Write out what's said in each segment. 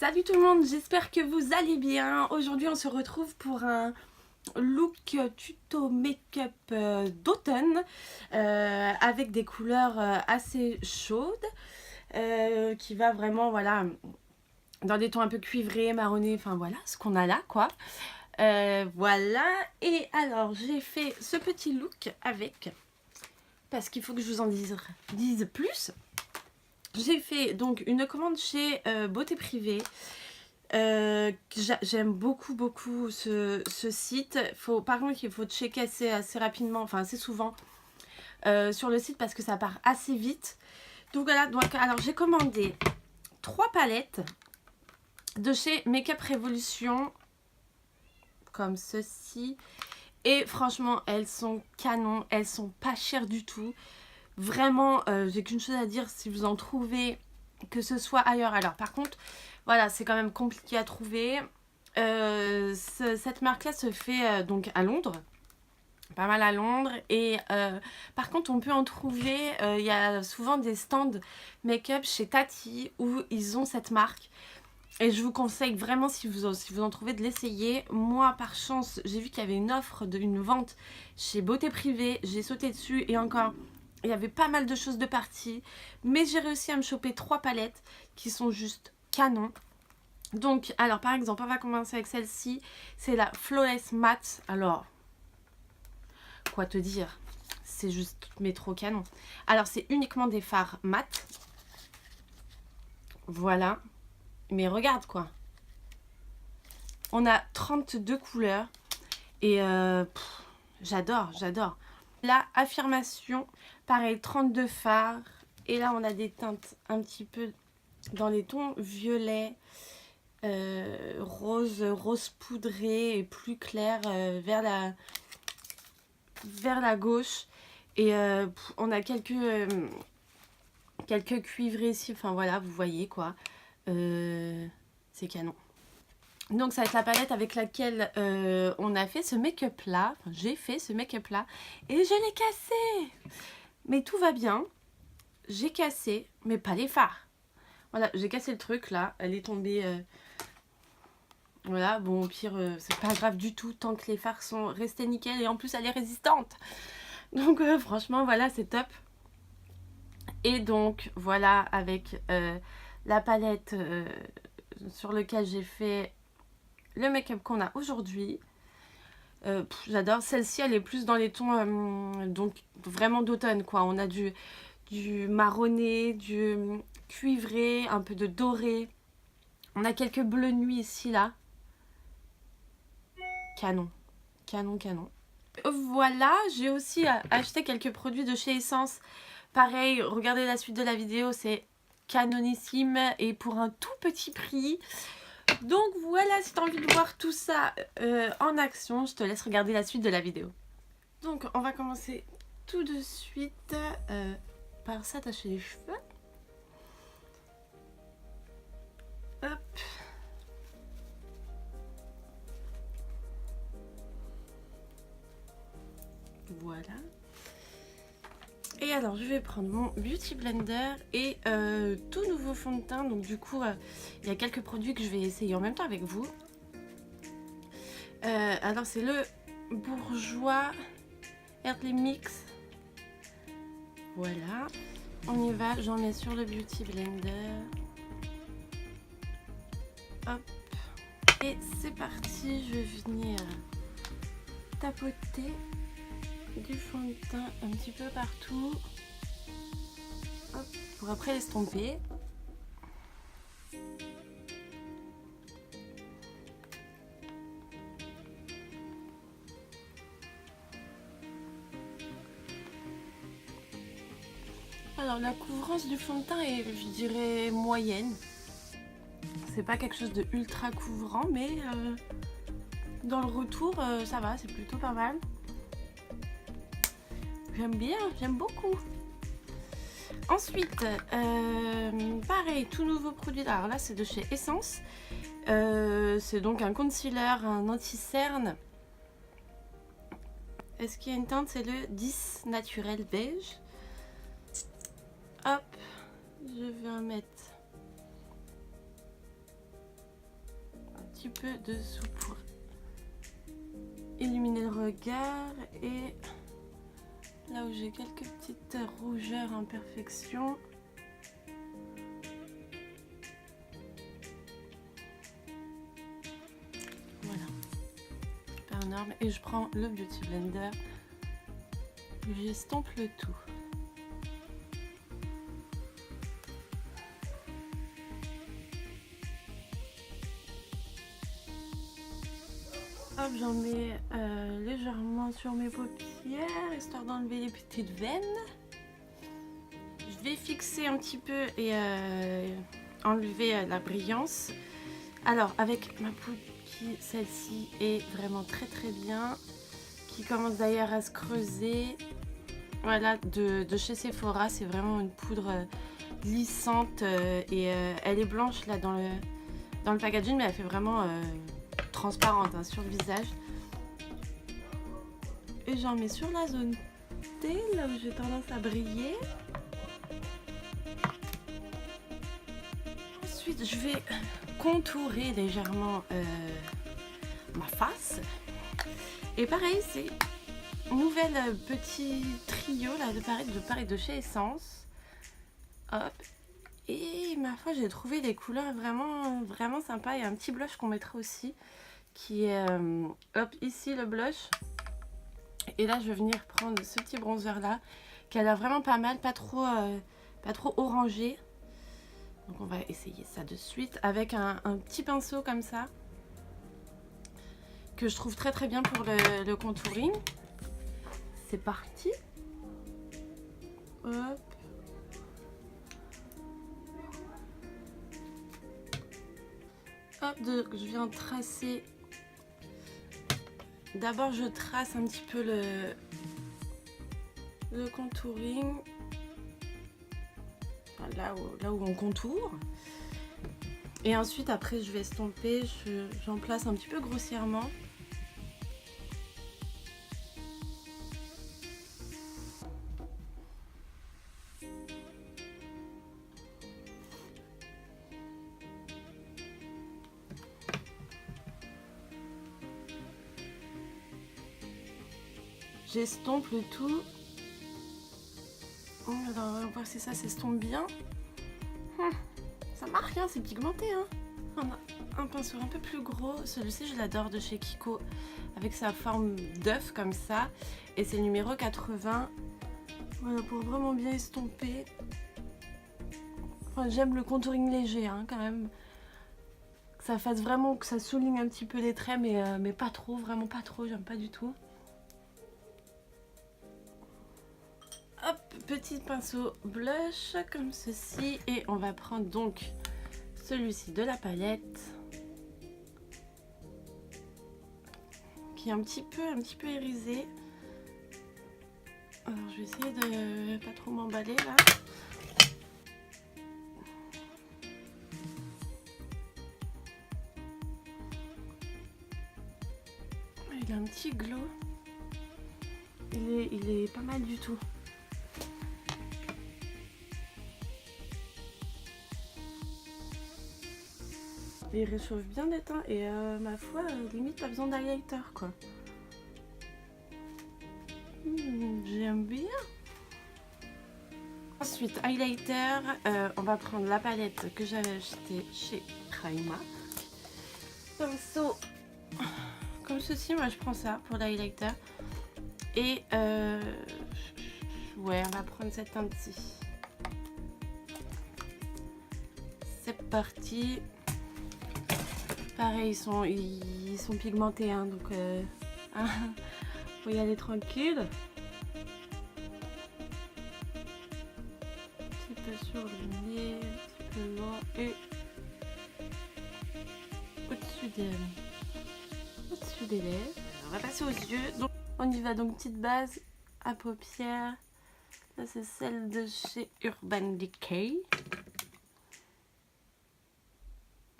Salut tout le monde, j'espère que vous allez bien. Aujourd'hui on se retrouve pour un look tuto make-up d'automne avec des couleurs assez chaudes qui va vraiment voilà dans des tons un peu cuivrés, marronnés, enfin voilà ce qu'on a là quoi. Voilà, et alors j'ai fait ce petit look avec, parce qu'il faut que je vous en dise plus. J'ai fait donc une commande chez Beauté Privée. J'aime beaucoup ce site. Par contre, il faut checker assez rapidement, enfin assez souvent sur le site parce que ça part assez vite. Donc voilà, alors j'ai commandé 3 palettes de chez Make-up Revolution, comme ceci. Et franchement, elles sont canon, elles sont pas chères du tout. Vraiment, j'ai qu'une chose à dire, si vous en trouvez, que ce soit ailleurs. Alors par contre, voilà, c'est quand même compliqué à trouver. Cette marque-là se fait donc à Londres, pas mal à Londres. Et par contre, on peut en trouver, il y a souvent des stands make-up chez Tati où ils ont cette marque. Et je vous conseille vraiment, si vous en trouvez, de l'essayer. Moi, par chance, j'ai vu qu'il y avait une offre d'une vente chez Beauté Privée. J'ai sauté dessus et encore, il y avait pas mal de choses de partie. Mais j'ai réussi à me choper 3 palettes qui sont juste canon. Donc, alors par exemple, on va commencer avec celle-ci. C'est la Flawless Matte. Alors, quoi te dire? C'est juste, mais trop canon. Alors, c'est uniquement des fards mat. Voilà. Mais regarde quoi. On a 32 couleurs. Et j'adore. La affirmation, pareil, 32 fards. Et là, on a des teintes un petit peu dans les tons violets, rose poudré et plus clair vers la gauche. Et on a quelques cuivrés ici. Enfin voilà, vous voyez quoi. C'est canon. Donc ça va être la palette avec laquelle on a fait ce make-up là. Enfin, j'ai fait ce make-up là. Et je l'ai cassé. Mais tout va bien. J'ai cassé, mais pas les fards. Voilà, j'ai cassé le truc là. Elle est tombée. Voilà, bon au pire, c'est pas grave du tout tant que les fards sont restés nickel. Et en plus, elle est résistante. Donc franchement, voilà, c'est top. Et donc, voilà, avec la palette sur laquelle j'ai fait le make-up qu'on a aujourd'hui. J'adore. Celle-ci, elle est plus dans les tons donc vraiment d'automne, quoi. On a du marronné, du cuivré, un peu de doré. On a quelques bleus nuit ici, là. Canon. Voilà, j'ai aussi acheté quelques produits de chez Essence. Pareil, regardez la suite de la vidéo, c'est canonissime et pour un tout petit prix. Donc voilà, si tu as envie de voir tout ça en action, je te laisse regarder la suite de la vidéo. Donc on va commencer tout de suite par s'attacher les cheveux. Hop. Voilà. Et alors je vais prendre mon Beauty Blender et tout nouveau fond de teint. Donc du coup il y a quelques produits que je vais essayer en même temps avec vous. Alors c'est le Bourjois Earthly Mix. Voilà. On y va, j'en mets sur le Beauty Blender. Hop. Et c'est parti, je vais venir tapoter du fond de teint un petit peu partout. Hop, pour après l'estomper. Alors la couvrance du fond de teint est, je dirais, moyenne. C'est pas quelque chose de ultra couvrant, mais dans le retour, ça va, c'est plutôt pas mal. J'aime bien, j'aime beaucoup. Ensuite, pareil, tout nouveau produit. Alors là, c'est de chez Essence. C'est donc un concealer, un anti-cerne. Est-ce qu'il y a une teinte? C'est le 10 Naturel Beige. Hop, je vais en mettre petit peu dessous pour illuminer le regard et là où j'ai quelques petites rougeurs, imperfections. Voilà, super énorme. Et je prends le Beauty Blender, j'estompe le tout. Hop, j'en mets légèrement sur mes paupières, histoire d'enlever les petites veines. Je vais fixer un petit peu et enlever la brillance. Alors, avec ma poudre qui, celle-ci, est vraiment très très bien, qui commence d'ailleurs à se creuser. Voilà, de chez Sephora, c'est vraiment une poudre glissante et elle est blanche là dans le packaging, mais elle fait vraiment transparente hein, sur le visage. Et j'en mets sur la zone T, là où j'ai tendance à briller. Ensuite, je vais contourer légèrement ma face. Et pareil, c'est un nouvel petit trio là, de pareil de chez Essence. Hop. Et ma foi, j'ai trouvé les couleurs vraiment sympas. Il y a un petit blush qu'on mettra aussi, qui est hop, ici le blush. Et là, je vais venir prendre ce petit bronzer là, qui a l'air vraiment pas mal, pas trop orangé. Donc on va essayer ça de suite avec un petit pinceau comme ça, que je trouve très très bien pour le contouring. C'est parti. Hop. Hop, donc je viens tracer. D'abord je trace un petit peu le contouring. Enfin, là où on contourne. Et ensuite après je vais estomper, j'en place un petit peu grossièrement. J'estompe le tout. Alors, on va voir si ça s'estompe bien. Ça marque, hein, c'est pigmenté. Hein. On a un pinceau un peu plus gros. Celui-ci, je l'adore, de chez Kiko, avec sa forme d'œuf comme ça. Et c'est le numéro 80. Voilà, pour vraiment bien estomper. Enfin, j'aime le contouring léger, hein, quand même. Que ça fasse vraiment, que ça souligne un petit peu les traits, mais pas trop, vraiment pas trop, j'aime pas du tout. Hop, petit pinceau blush comme ceci et on va prendre donc celui-ci de la palette qui est un petit peu irisé. Alors je vais essayer de pas trop m'emballer là. Il a un petit glow. Il est pas mal du tout. Il réchauffe bien les teints et ma foi, limite pas besoin d'highlighter quoi. J'aime bien. Ensuite, highlighter, on va prendre la palette que j'avais achetée chez Primark. Pinceau comme ceci, moi je prends ça pour l'highlighter. Et ouais, on va prendre cette teinte-ci. C'est parti. Pareil, ils sont pigmentés, hein, donc faut y aller tranquille. Un petit peu sur le nez, un petit peu loin et au-dessus des lèvres. On va passer aux yeux. Donc, on y va, donc petite base à paupières. Là, c'est celle de chez Urban Decay.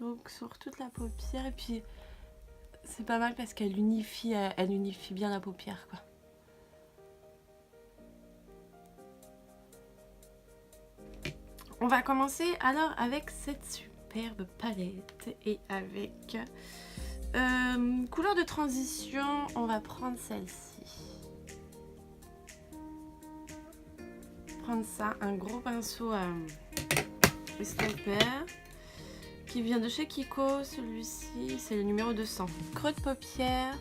Donc sur toute la paupière, et puis c'est pas mal parce qu'elle unifie bien la paupière quoi. On va commencer alors avec cette superbe palette et avec Couleur de transition, on va prendre celle-ci. Prendre ça, un gros pinceau estampé qui vient de chez Kiko. Celui-ci, c'est le numéro 200. Creux de paupière.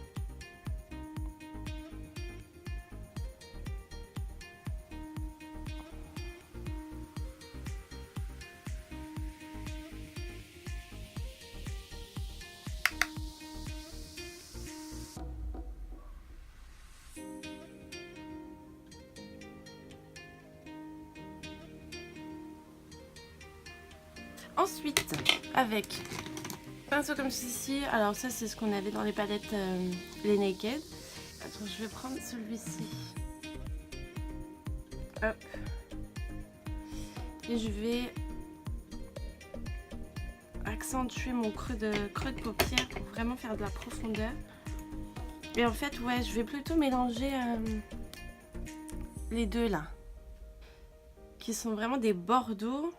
Ensuite, avec pinceau comme ceci, alors ça c'est ce qu'on avait dans les palettes les Naked. Attends, je vais prendre celui-ci. Hop. Et je vais accentuer mon creux de paupière pour vraiment faire de la profondeur. Et en fait, ouais, je vais plutôt mélanger les deux là, qui sont vraiment des bordeaux.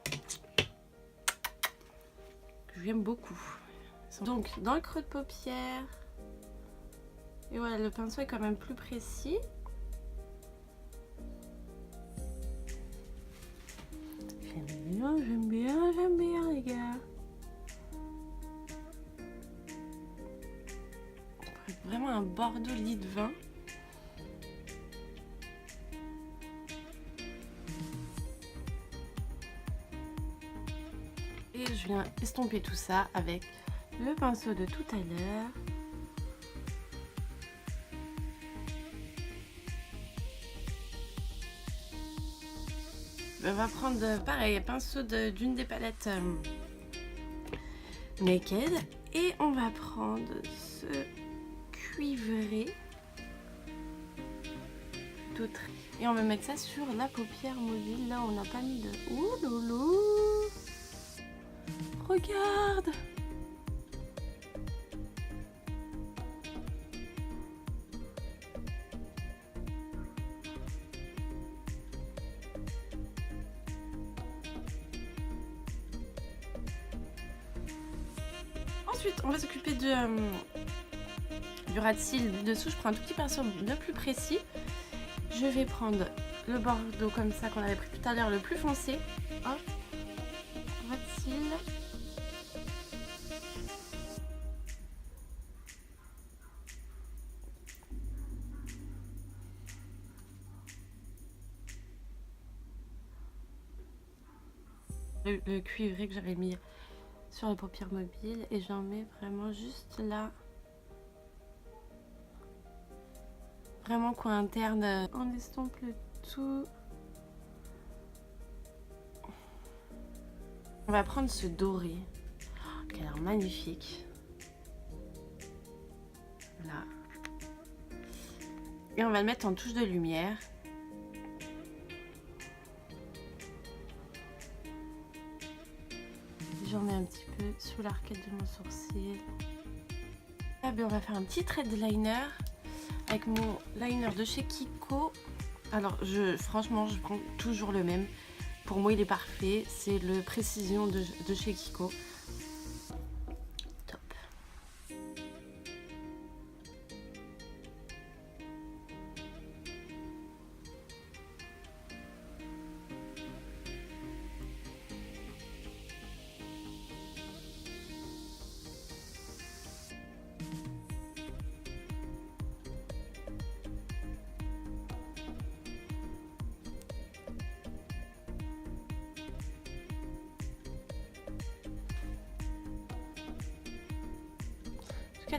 J'aime beaucoup. Donc dans le creux de paupière, et voilà, le pinceau est quand même plus précis. J'aime bien les gars. Vraiment un bordeaux lit de vin. Et je viens estomper tout ça avec le pinceau de tout à l'heure. On va prendre pareil, pinceau d'une des palettes Naked. Et on va prendre ce cuivré. Plutôt très. Et on va mettre ça sur la paupière mobile. Là, on n'a pas mis de... Ouh loulou! Regarde! Ensuite, on va s'occuper du ras de cils du dessous. Je prends un tout petit pinceau de plus précis. Je vais prendre le bordeaux comme ça qu'on avait pris tout à l'heure, le plus foncé. Hop, ras de cils. Le cuivré que j'avais mis sur les paupières mobiles et j'en mets vraiment juste là, vraiment coin interne. On estompe le tout. On va prendre ce doré qui a l'air magnifique là et on va le mettre en touche de lumière. J'en mets un petit peu sous l'arcade de mon sourcil. Là, on va faire un petit trait de liner avec mon liner de chez Kiko. Alors, franchement, je prends toujours le même. Pour moi, il est parfait. C'est le Précision de chez Kiko. Top.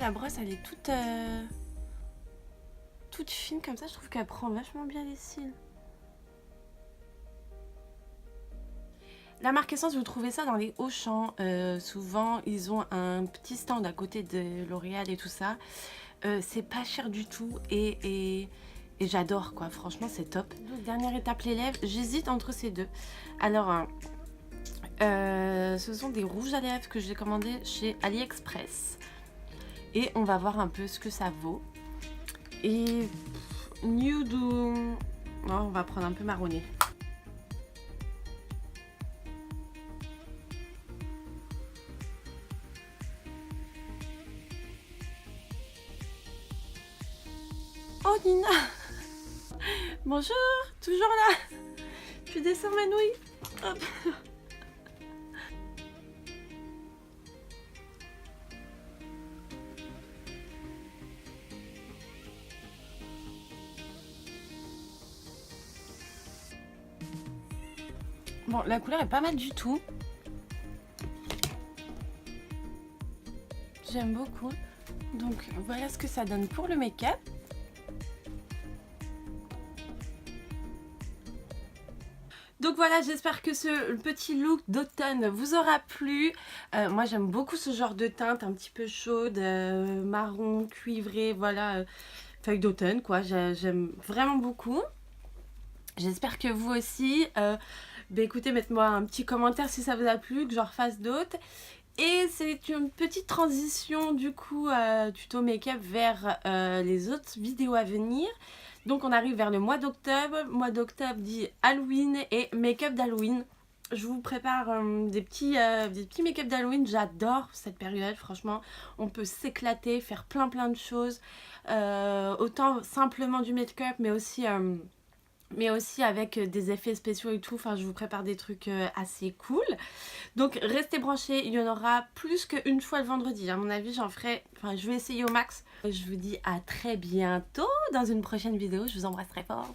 La brosse elle est toute fine comme ça, je trouve qu'elle prend vachement bien les cils. La marque Essence, vous trouvez ça dans les Auchan, souvent ils ont un petit stand à côté de L'Oréal et tout ça. C'est pas cher du tout et j'adore quoi, franchement c'est top. Donc, dernière étape, les lèvres, j'hésite entre ces deux. Alors ce sont des rouges à lèvres que j'ai commandés chez AliExpress. Et on va voir un peu ce que ça vaut. Et Nude, oh, on va prendre un peu marronné. Oh Nina. Bonjour, toujours là. Je descends ma nouille. Hop. Bon, la couleur est pas mal du tout. J'aime beaucoup. Donc voilà ce que ça donne pour le make-up. Donc voilà, j'espère que ce petit look d'automne vous aura plu. Moi j'aime beaucoup ce genre de teinte un petit peu chaude, marron, cuivré, voilà, feuille d'automne quoi. J'aime vraiment beaucoup. J'espère que vous aussi. Écoutez, mettez-moi un petit commentaire si ça vous a plu, que j'en refasse d'autres. Et c'est une petite transition du coup tuto make-up vers les autres vidéos à venir. Donc on arrive vers le mois d'octobre. Mois d'octobre dit Halloween et make-up d'Halloween. Je vous prépare des petits make-up d'Halloween. J'adore cette période, franchement. On peut s'éclater, faire plein de choses. Autant simplement du make-up, mais aussi avec des effets spéciaux et tout. Enfin, je vous prépare des trucs assez cool. Donc restez branchés, il y en aura plus qu'une fois le vendredi. À mon avis, j'en ferai, enfin je vais essayer au max. Je vous dis à très bientôt dans une prochaine vidéo. Je vous embrasse très fort.